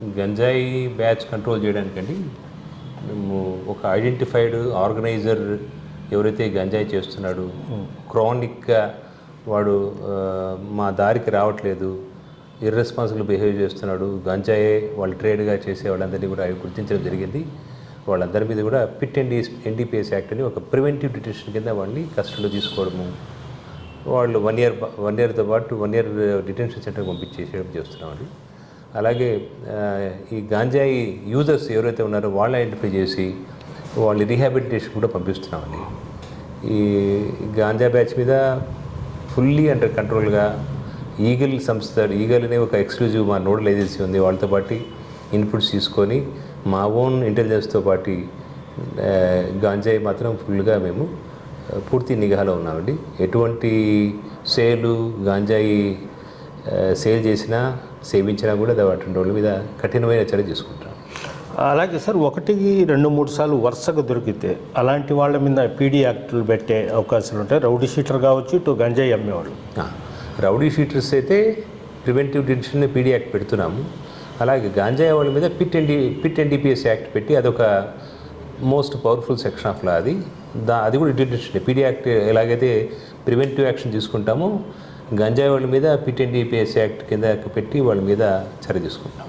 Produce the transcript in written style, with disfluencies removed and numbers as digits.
గంజాయి batch control చేయడానికండి మేము ఒక ఐడెంటిఫైడ్ ఆర్గనైజర్ ఎవరైతే గంజాయి చేస్తున్నాడు, క్రానిక్గా వాడు మా దారికి రావట్లేదు, ఇర్రెస్పాన్సిబుల్ బిహేవ్ చేస్తున్నాడు, గంజాయే వాళ్ళు ట్రేడ్గా చేసే వాళ్ళందరినీ కూడా గుర్తించడం జరిగింది. వాళ్ళందరి మీద కూడా పిట్ అండ్ ఎన్డీపీఎస్ యాక్ట్ అని ఒక ప్రివెంటివ్ డిటెన్షన్ కింద వాళ్ళని కస్టడీలో తీసుకోవడము, వాళ్ళు 1 ఇయర్తో పాటు 1 ఇయర్ డిటెన్షన్ సెంటర్కి పంపించేసేయడం చేస్తున్నామండి. అలాగే ఈ గాంజాయి యూజర్స్ ఎవరైతే ఉన్నారో వాళ్ళని ఐడెంటిఫై చేసి వాళ్ళని రీహాబిలిటేషన్ కూడా పంపిస్తున్నామండి. ఈ గాంజా బ్యాచ్ మీద ఫుల్లీ అండర్ కంట్రోల్గా ఈగల్ సంస్థ, ఈగల్ అనే ఒక ఎక్స్క్లూజివ్ మా నోడల్ ఏజెన్సీ ఉంది, వాళ్ళతో పాటు ఇన్పుట్స్ తీసుకొని మా ఓన్ ఇంటెలిజెన్స్తో పాటు గాంజాయి మాత్రం ఫుల్గా మేము పూర్తి నిఘాలో ఉన్నామండి. ఎటువంటి సేలు గాంజాయి సేల్ చేసినా సేవించినా కూడా వాటి రోజుల మీద కఠినమైన చర్య తీసుకుంటాం. అలాగే సార్, 1-2-3 సార్లు వరుసగా దొరికితే అలాంటి వాళ్ళ మీద పీడీ యాక్టులు పెట్టే అవకాశాలు ఉంటాయి. రౌడీ షీటర్ కావచ్చు, ఇటు గంజాయి అమ్మేవాళ్ళు. రౌడీ షీటర్స్ అయితే ప్రివెంటివ్ డిటెన్షన్ పీడీ యాక్ట్ పెడుతున్నాము. అలాగే గాంజాయి వాళ్ళ మీద పిట్ ఎన్డీపీఎస్ యాక్ట్ పెట్టి అదొక most powerful section of law. అది కూడా డిటెన్షన్. పీడీ యాక్ట్ ఎలాగైతే ప్రివెంటివ్ యాక్షన్ తీసుకుంటామో గంజాయి వాళ్ళ మీద పిట్ ఎన్డీపీఎస్ యాక్ట్ కింద పెట్టి వాళ్ళ మీద చర్య తీసుకుంటాం.